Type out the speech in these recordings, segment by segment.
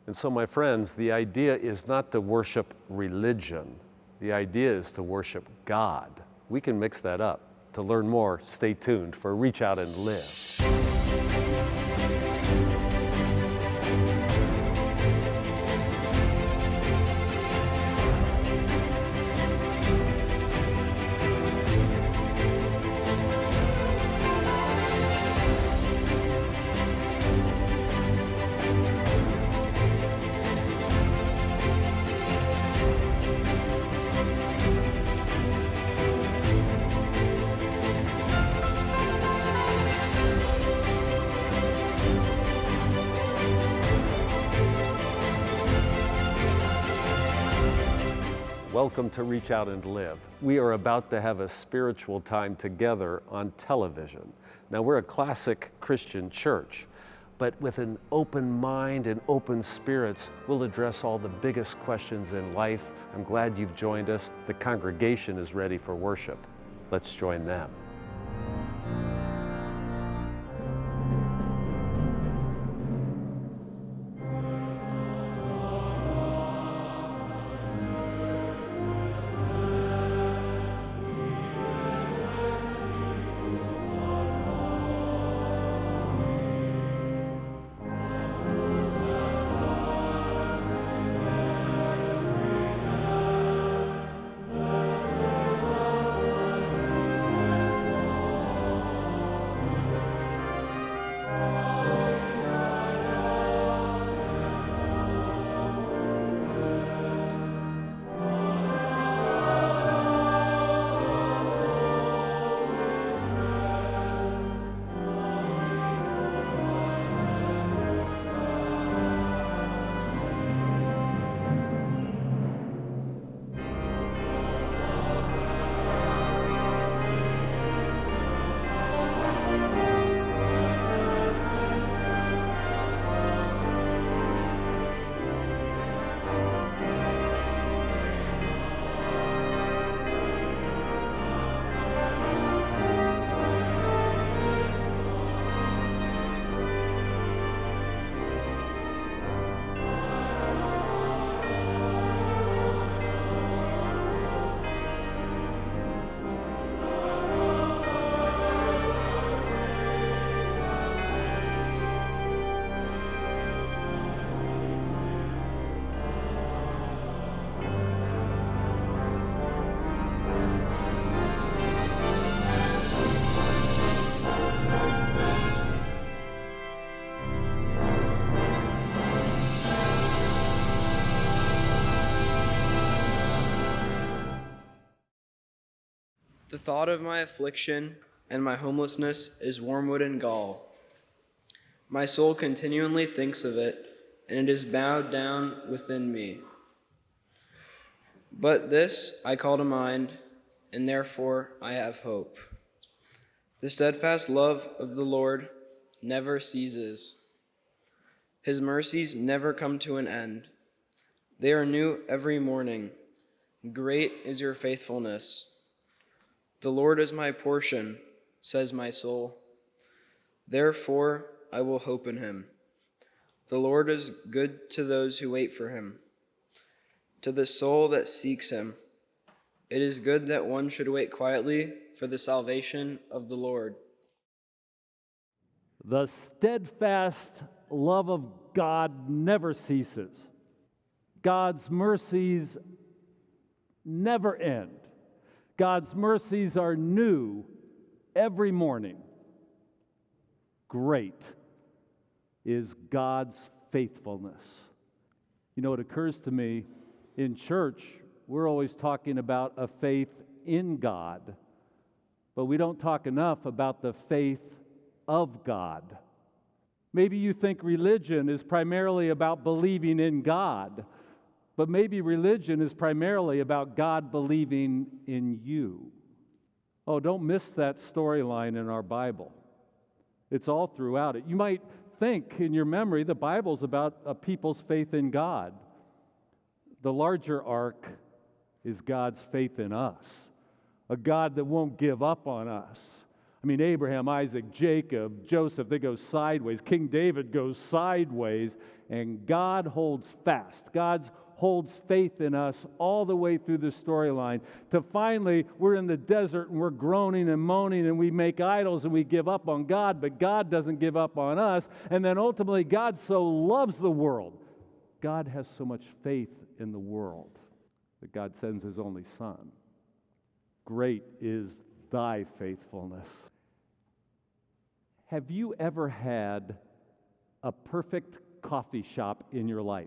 And so, my friends, the idea is not to worship religion. The idea is to worship God. We can mix that up. To learn more, stay tuned for Reach Out and Live. Welcome to Reach Out and Live. We are about to have a spiritual time together on television. Now, we're a classic Christian church, but with an open mind and open spirits, we'll address all the biggest questions in life. I'm glad you've joined us. The congregation is ready for worship. Let's join them. The thought of my affliction and my homelessness is wormwood and gall. My soul continually thinks of it, and it is bowed down within me. But this I call to mind, and therefore I have hope. The steadfast love of the Lord never ceases. His mercies never come to an end. They are new every morning. Great is your faithfulness. The Lord is my portion, says my soul. Therefore I will hope in him. The Lord is good to those who wait for him, to the soul that seeks him. It is good that one should wait quietly for the salvation of the Lord. The steadfast love of God never ceases. God's mercies never end. God's mercies are new every morning. Great is God's faithfulness. You know, it occurs to me, in church, we're always talking about a faith in God, but we don't talk enough about the faith of God. Maybe you think religion is primarily about believing in God, but maybe religion is primarily about God believing in you. Oh, don't miss that storyline in our Bible. It's all throughout it. You might think in your memory the Bible's about a people's faith in God. The larger arc is God's faith in us, a God that won't give up on us. I mean, Abraham, Isaac, Jacob, Joseph, they go sideways. King David goes sideways, And God holds fast. God holds faith in us all the way through the storyline. To finally, we're in the desert and we're groaning and moaning and we make idols and we give up on God, but God doesn't give up on us. And then ultimately, God so loves the world. God has so much faith in the world that God sends His only Son. Great is thy faithfulness. Have you ever had a perfect coffee shop in your life?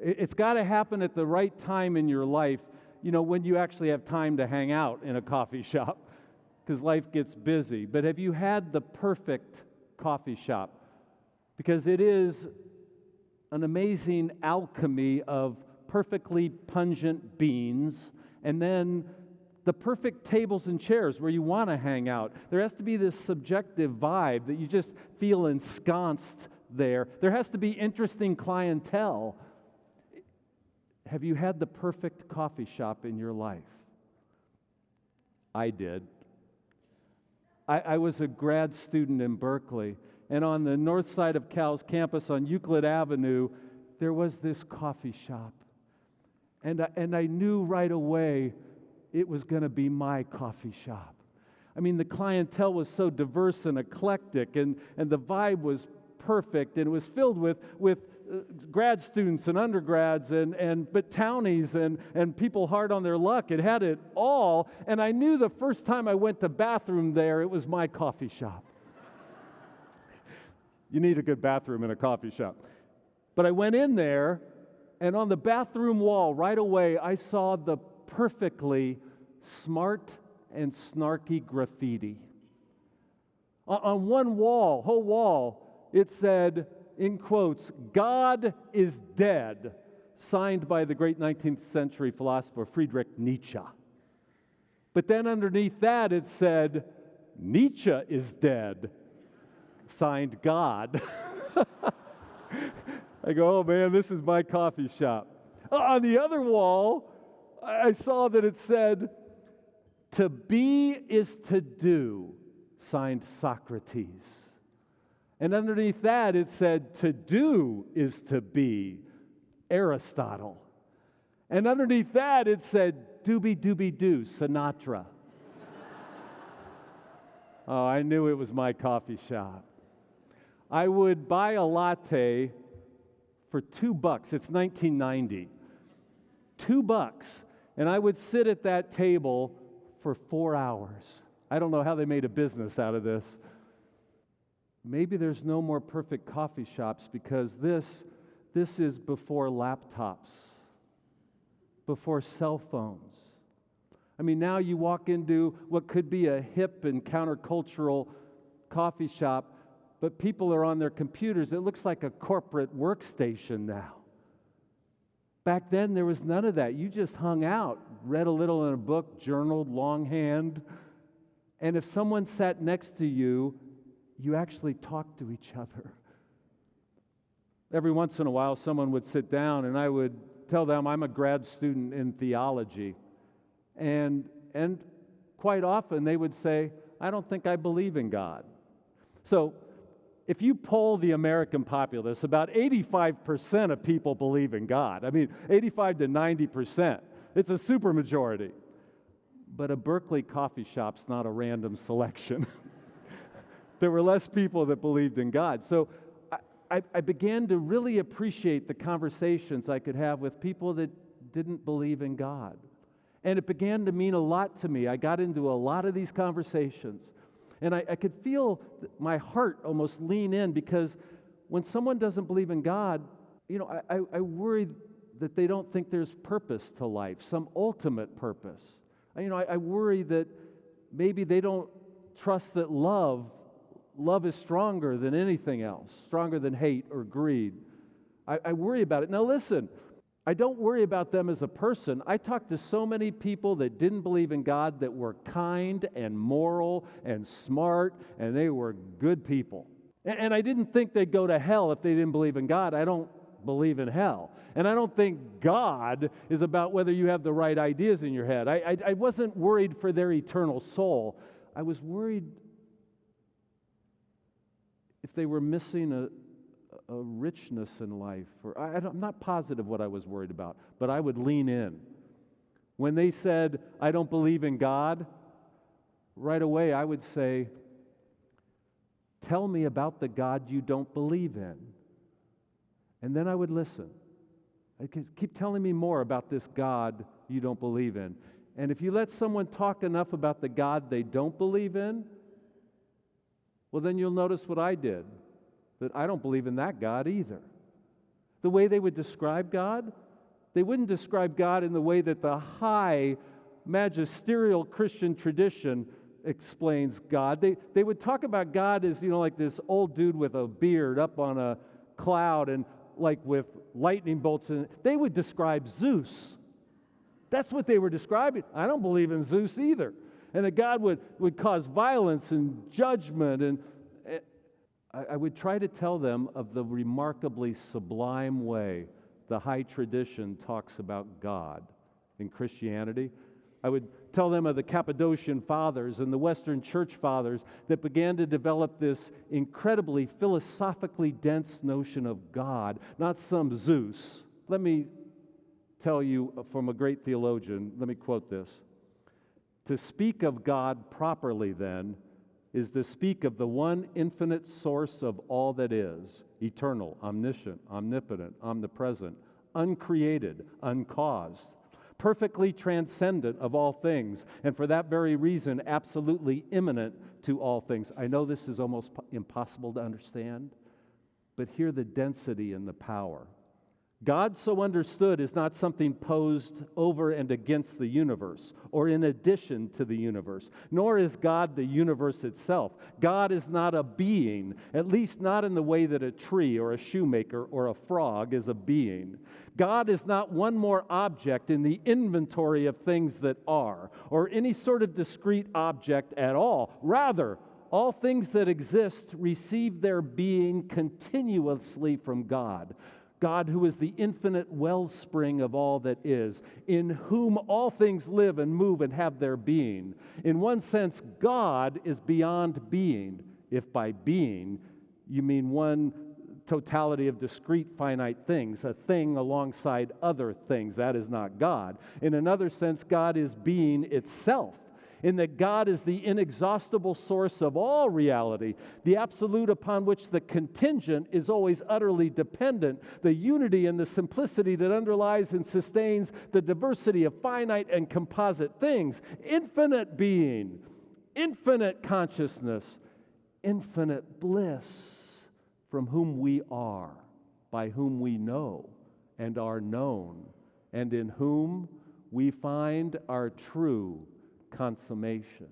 It's got to happen at the right time in your life, when you actually have time to hang out in a coffee shop, because life gets busy. But have you had the perfect coffee shop? Because it is an amazing alchemy of perfectly pungent beans, and then the perfect tables and chairs where you want to hang out. There has to be this subjective vibe that you just feel ensconced there. There has to be interesting clientele. Have you had the perfect coffee shop in your life? I did. I was a grad student in Berkeley, and on the north side of Cal's campus on Euclid Avenue, there was this coffee shop. And I knew right away it was going to be my coffee shop. I mean, the clientele was so diverse and eclectic, and the vibe was perfect, and it was filled with grad students and undergrads but townies and people hard on their luck. It had it all, and I knew the first time I went to bathroom there, it was my coffee shop. You need a good bathroom in a coffee shop. But I went in there, and on the bathroom wall right away, I saw the perfectly smart and snarky graffiti. On one wall, whole wall, it said, in quotes, "God is dead," signed by the great 19th century philosopher Friedrich Nietzsche. But then underneath that it said, "Nietzsche is dead," signed God. I go, oh man, this is my coffee shop. On the other wall, I saw that it said, "To be is to do," signed Socrates. And underneath that it said, "To do is to be," Aristotle. And underneath that it said, "Doobie doobie doo," Sinatra. Oh, I knew it was my coffee shop. I would buy a latte for $2. It's 1990. $2. And I would sit at that table for 4 hours. I don't know how they made a business out of this. Maybe there's no more perfect coffee shops because this is before laptops, before cell phones. I mean, now you walk into what could be a hip and countercultural coffee shop, but people are on their computers. It looks like a corporate workstation now. Back then, there was none of that. You just hung out, read a little in a book, journaled longhand, and if someone sat next to you, you actually talked to each other. Every once in a while, someone would sit down, and I would tell them I'm a grad student in theology. And quite often, they would say, "I don't think I believe in God." So if you poll the American populace, about 85% of people believe in God. I mean, 85 to 90%. It's a supermajority. But a Berkeley coffee shop's not a random selection. There were less people that believed in God. So I began to really appreciate the conversations I could have with people that didn't believe in God. And it began to mean a lot to me. I got into a lot of these conversations. And I could feel my heart almost lean in, because when someone doesn't believe in God, I worry that they don't think there's purpose to life, some ultimate purpose. I worry that maybe they don't trust that love is stronger than anything else, stronger than hate or greed. I worry about it. Now listen, I don't worry about them as a person. I talked to so many people that didn't believe in God that were kind and moral and smart, and they were good people. And I didn't think they'd go to hell if they didn't believe in God. I don't believe in hell. And I don't think God is about whether you have the right ideas in your head. I wasn't worried for their eternal soul. I was worried if they were missing richness in life. Or I'm not positive what I was worried about, but I would lean in. When they said, I don't believe in God, right away I would say, tell me about the God you don't believe in. And then I would listen. Keep telling me more about this God you don't believe in. And if you let someone talk enough about the God they don't believe in, well, then you'll notice what I did, that I don't believe in that God either. The way they would describe God, they wouldn't describe God in the way that the high magisterial Christian tradition explains God. They would talk about God as, like this old dude with a beard up on a cloud and like with lightning bolts in it. They would describe Zeus. That's what they were describing. I don't believe in Zeus either. And that God would cause violence and judgment. And I would try to tell them of the remarkably sublime way the high tradition talks about God in Christianity. I would tell them of the Cappadocian Fathers and the Western Church Fathers that began to develop this incredibly philosophically dense notion of God, not some Zeus. Let me tell you from a great theologian, let me quote this. To speak of God properly, then, is to speak of the one infinite source of all that is, eternal, omniscient, omnipotent, omnipresent, uncreated, uncaused, perfectly transcendent of all things, and for that very reason, absolutely immanent to all things. I know this is almost impossible to understand, but hear the density and the power. God so understood is not something posed over and against the universe or in addition to the universe, nor is God the universe itself. God is not a being, at least not in the way that a tree or a shoemaker or a frog is a being. God is not one more object in the inventory of things that are, or any sort of discrete object at all. Rather, all things that exist receive their being continuously from God. God, who is the infinite wellspring of all that is, in whom all things live and move and have their being. In one sense, God is beyond being, if by being you mean one totality of discrete finite things, a thing alongside other things. That is not God. In another sense, God is being itself, in that God is the inexhaustible source of all reality, the absolute upon which the contingent is always utterly dependent, the unity and the simplicity that underlies and sustains the diversity of finite and composite things, infinite being, infinite consciousness, infinite bliss, from whom we are, by whom we know and are known, and in whom we find our true consummation.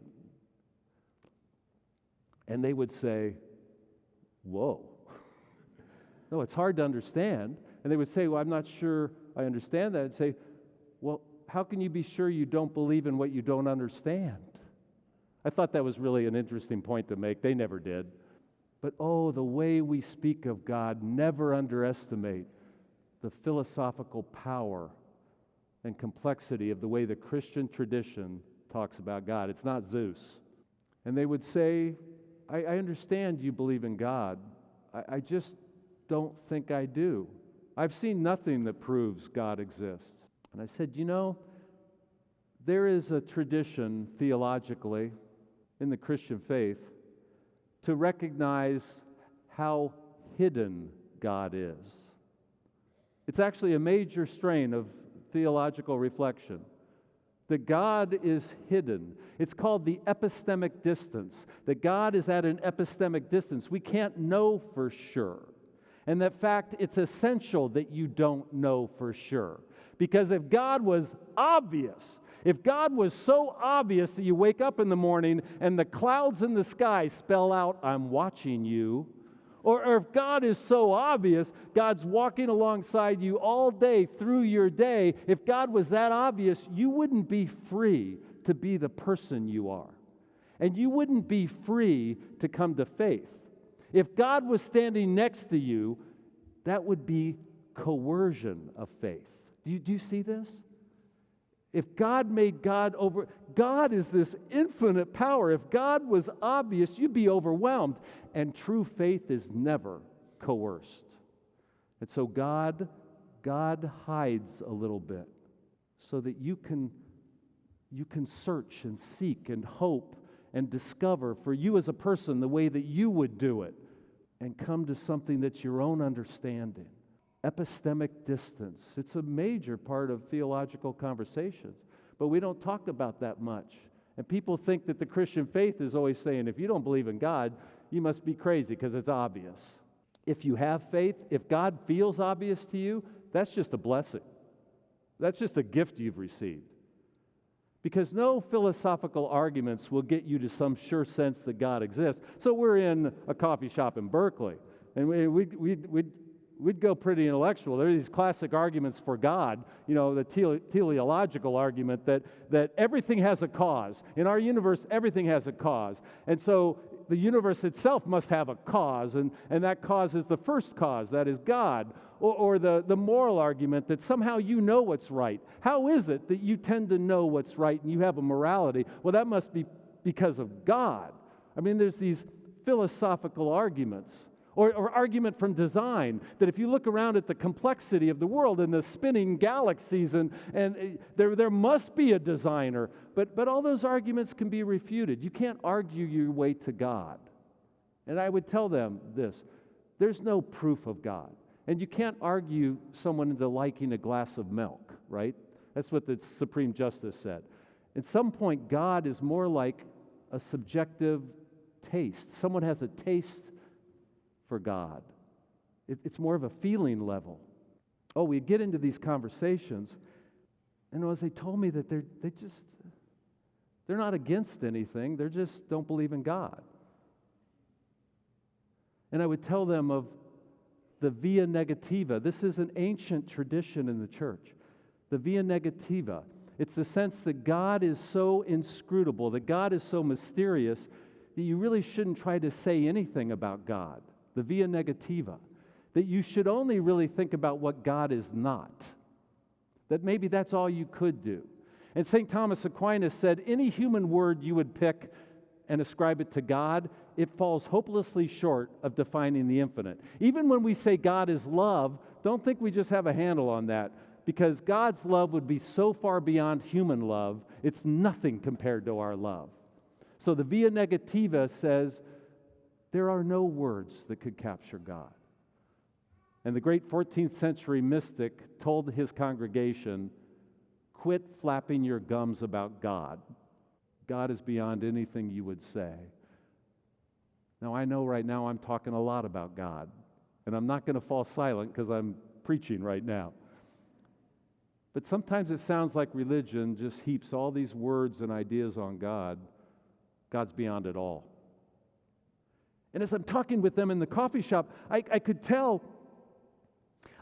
And they would say, whoa. No, it's hard to understand. And they would say, well, I'm not sure I understand that. I'd say, well, how can you be sure you don't believe in what you don't understand? I thought that was really an interesting point to make. They never did. But oh, the way we speak of God, never underestimate the philosophical power and complexity of the way the Christian tradition talks about God. It's not Zeus. And they would say, I understand you believe in God. I just don't think I do. I've seen nothing that proves God exists. And I said, there is a tradition theologically in the Christian faith to recognize how hidden God is. It's actually a major strain of theological reflection. That God is hidden. It's called the epistemic distance. That God is at an epistemic distance. We can't know for sure. And that fact, it's essential that you don't know for sure. Because if God was obvious, if God was so obvious that you wake up in the morning and the clouds in the sky spell out, I'm watching you, or if God is so obvious, God's walking alongside you all day through your day, if God was that obvious, you wouldn't be free to be the person you are. And you wouldn't be free to come to faith. If God was standing next to you, that would be coercion of faith. Do you see this? If God made God God is this infinite power. If God was obvious, you'd be overwhelmed. And true faith is never coerced. And so God hides a little bit so that you can search and seek and hope and discover for you as a person the way that you would do it and come to something that's your own understanding. Epistemic distance. It's a major part of theological conversations, but we don't talk about that much. And people think that the Christian faith is always saying, if you don't believe in God, you must be crazy because it's obvious. If you have faith, if God feels obvious to you, that's just a blessing. That's just a gift you've received. Because no philosophical arguments will get you to some sure sense that God exists. So we're in a coffee shop in Berkeley, and we'd go pretty intellectual. There are these classic arguments for God, the teleological argument that everything has a cause. In our universe, everything has a cause. And so the universe itself must have a cause, and that cause is the first cause, that is God. Or the moral argument that somehow you know what's right. How is it that you tend to know what's right and you have a morality? Well, that must be because of God. I mean, there's these philosophical arguments. Or argument from design, that if you look around at the complexity of the world and the spinning galaxies, and there must be a designer. But all those arguments can be refuted. You can't argue your way to God. And I would tell them this: there's no proof of God. And you can't argue someone into liking a glass of milk, right? That's what the Supreme Justice said. At some point, God is more like a subjective taste. Someone has a taste for God. It's more of a feeling level. Oh, we'd get into these conversations, and as they told me that they're not against anything, they just don't believe in God. And I would tell them of the via negativa. This is an ancient tradition in the church. The via negativa. It's the sense that God is so inscrutable, that God is so mysterious, that you really shouldn't try to say anything about God. The via negativa. That you should only really think about what God is not. That maybe that's all you could do. And St. Thomas Aquinas said, any human word you would pick and ascribe it to God, it falls hopelessly short of defining the infinite. Even when we say God is love, don't think we just have a handle on that, because God's love would be so far beyond human love, it's nothing compared to our love. So the via negativa says there are no words that could capture God. And the great 14th century mystic told his congregation, quit flapping your gums about God. God is beyond anything you would say. Now, I know right now I'm talking a lot about God, and I'm not going to fall silent because I'm preaching right now. But sometimes it sounds like religion just heaps all these words and ideas on God. God's beyond it all. And as I'm talking with them in the coffee shop, I could tell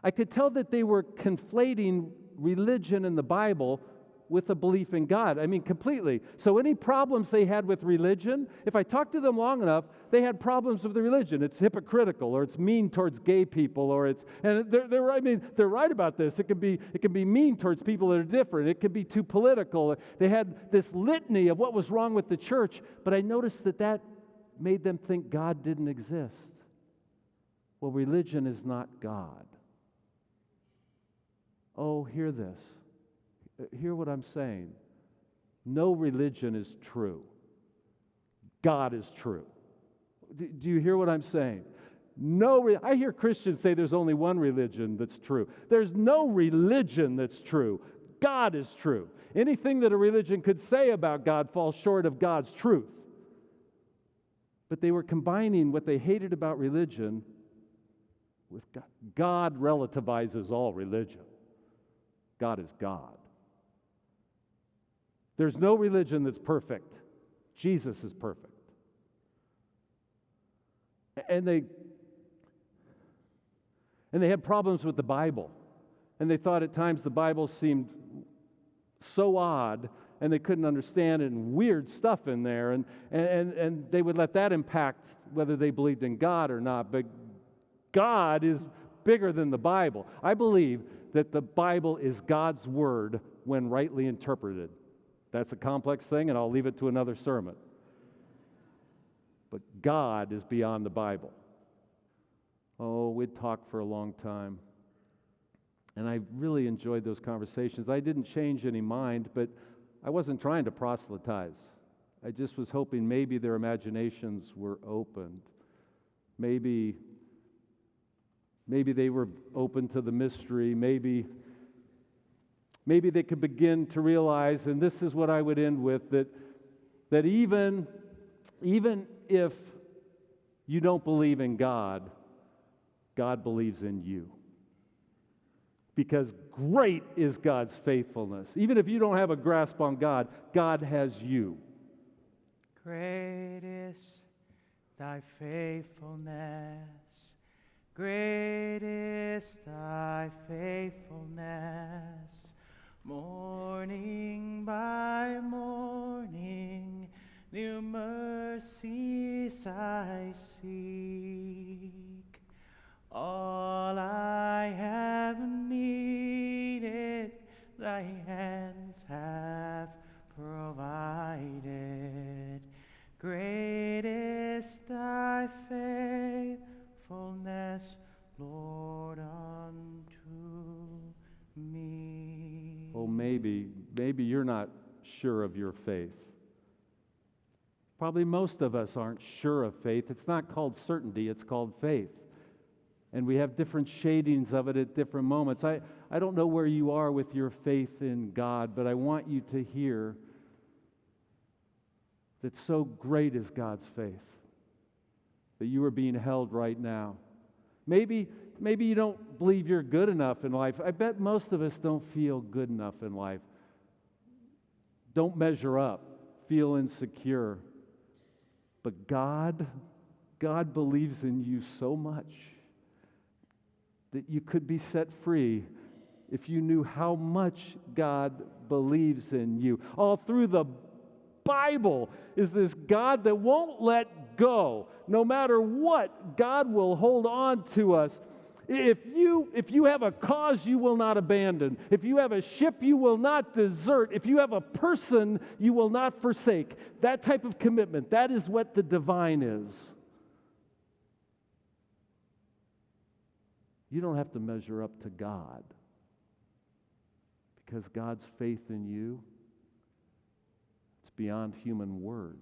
that they were conflating religion and the Bible with a belief in God. I mean, completely. So any problems they had with religion, if I talked to them long enough, they had problems with the religion. It's hypocritical, or it's mean towards gay people, or they're right about this. It can be mean towards people that are different. It could be too political. They had this litany of what was wrong with the church, but I noticed that made them think God didn't exist. Well, religion is not God. Oh, hear this. Hear what I'm saying. No religion is true. God is true. Do you hear what I'm saying? I hear Christians say there's only one religion that's true. There's no religion that's true. God is true. Anything that a religion could say about God falls short of God's truth. But they were combining what they hated about religion with God. God relativizes all religion. God is God. There's no religion that's perfect. Jesus is perfect. And they had problems with the Bible. And they thought at times the Bible seemed so odd, and they couldn't understand it, and weird stuff in there. And they would let that impact whether they believed in God or not. But God is bigger than the Bible. I believe that the Bible is God's word when rightly interpreted. That's a complex thing, and I'll leave it to another sermon. But God is beyond the Bible. Oh, we'd talk for a long time. And I really enjoyed those conversations. I didn't change any mind, but I wasn't trying to proselytize. I just was hoping maybe their imaginations were opened. Maybe they were open to the mystery. Maybe they could begin to realize, and this is what I would end with, that even if you don't believe in God, God believes in you. Because great is God's faithfulness. Even if you don't have a grasp on God, God has you. Great is thy faithfulness. Great is thy faithfulness. Morning by morning, new mercies I seek. All I have needed, thy hands have provided. Great is thy faithfulness, Lord, unto me. Oh, maybe you're not sure of your faith. Probably most of us aren't sure of faith. It's not called certainty, it's called faith. And we have different shadings of it at different moments. I don't know where you are with your faith in God, but I want you to hear that so great is God's faith that you are being held right now. Maybe you don't believe you're good enough in life. I bet most of us don't feel good enough in life. Don't measure up, feel insecure. But God believes in you so much that you could be set free if you knew how much God believes in you. All through the Bible is this God that won't let go. No matter what, God will hold on to us. If you have a cause, you will not abandon. If you have a ship, you will not desert. If you have a person, you will not forsake. That type of commitment, that is what the divine is. You don't have to measure up to God because God's faith in you, it's beyond human words.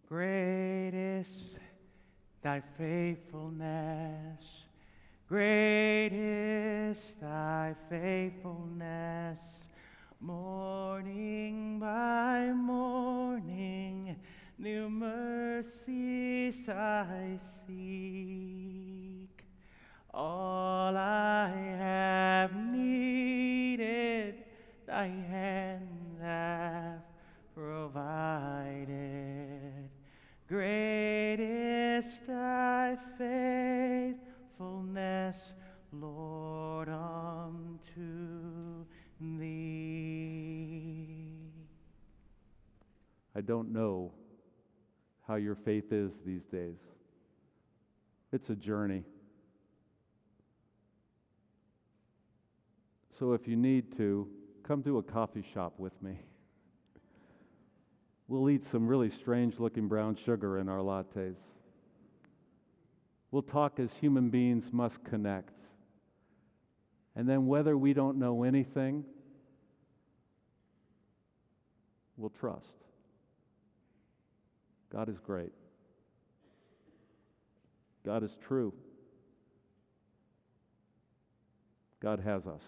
Great is thy faithfulness. Great is thy faithfulness. Morning by morning, new mercies I seek. All I have needed, thy hands have provided. Great is thy faithfulness, Lord, unto thee. I don't know how your faith is these days. It's a journey. So if you need to, come to a coffee shop with me. We'll eat some really strange-looking brown sugar in our lattes. We'll talk as human beings must connect. And then whether we don't know anything, we'll trust. God is great. God is true. God has us.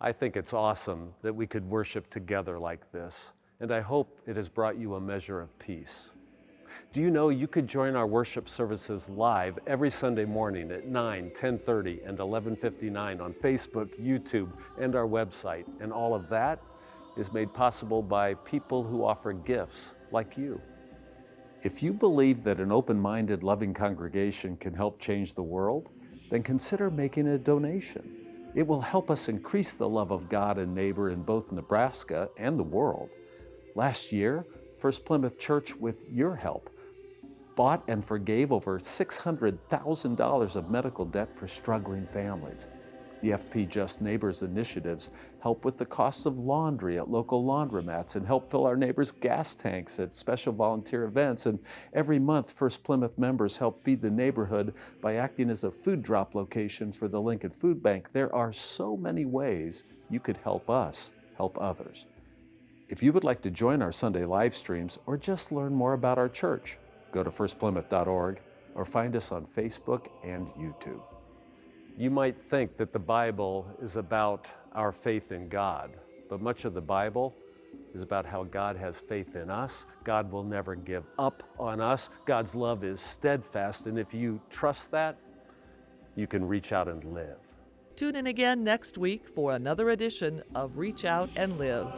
I think it's awesome that we could worship together like this, and I hope it has brought you a measure of peace. Do you know you could join our worship services live every Sunday morning at 9, 10:30, and 11:59 on Facebook, YouTube, and our website, and all of that is made possible by people who offer gifts like you. If you believe that an open-minded, loving congregation can help change the world, then consider making a donation. It will help us increase the love of God and neighbor in both Nebraska and the world. Last year, First-Plymouth Church, with your help, bought and forgave over $600,000 of medical debt for struggling families. The FP Just Neighbors initiatives help with the costs of laundry at local laundromats and help fill our neighbors' gas tanks at special volunteer events. And every month, First Plymouth members help feed the neighborhood by acting as a food drop location for the Lincoln Food Bank. There are so many ways you could help us help others. If you would like to join our Sunday live streams or just learn more about our church, go to firstplymouth.org or find us on Facebook and YouTube. You might think that the Bible is about our faith in God, but much of the Bible is about how God has faith in us. God will never give up on us. God's love is steadfast, and if you trust that, you can reach out and live. Tune in again next week for another edition of Reach Out and Live.